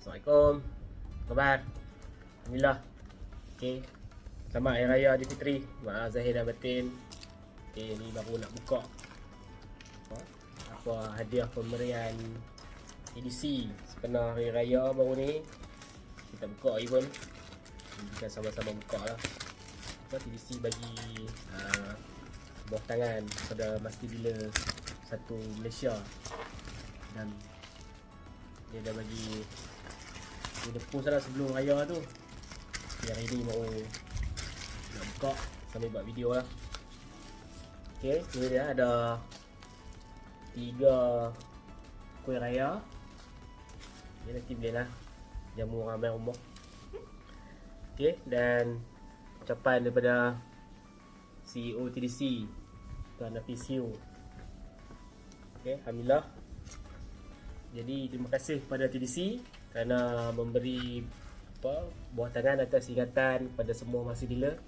Assalamualaikum. Khabar? Alhamdulillah. Okey. Selamat Hari Raya Aidilfitri. Maaf Zahir dan batin. Okey, ni baru nak buka apa hadiah pemberian edisi sepenuh Hari Raya baru ni. Kita buka lagi pun. Kita sama-sama buka lah. edisi bagi buah tangan pada Mas Dealer satu Malaysia, dan dia dah bagi, dia dah post lah sebelum raya tu. Hari ni mau nak buka sambil buat video lah. Ok, ni dia ada 3 kuih raya. Dia nanti boleh lah jamu ramai rumah. Ok, dan ucapan daripada CEO TDC Tuan Hafiz Hiu. Ok, Alhamdulillah. Jadi terima kasih kepada TDC kerana memberi buah tangan atas ingatan pada semua masih dealer,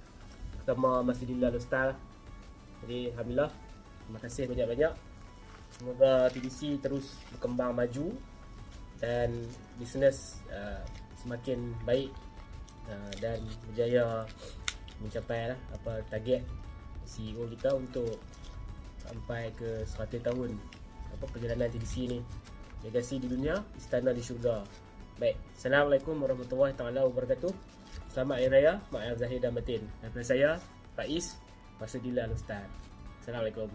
terutama masih dealer Alostar. Jadi Alhamdulillah, terima kasih banyak-banyak. Semoga TDC terus berkembang maju dan bisnes semakin baik dan berjaya mencapai lah apa target CEO kita untuk sampai ke 100 tahun apa perjalanan TDC ni. Legasi di dunia, istana di syurga. Baik, Assalamualaikum warahmatullahi taala wabarakatuh. Selamat Hari Raya, maaf Zahir dan batin. Daripada saya, Faiz, Masudillah Alostar. Assalamualaikum.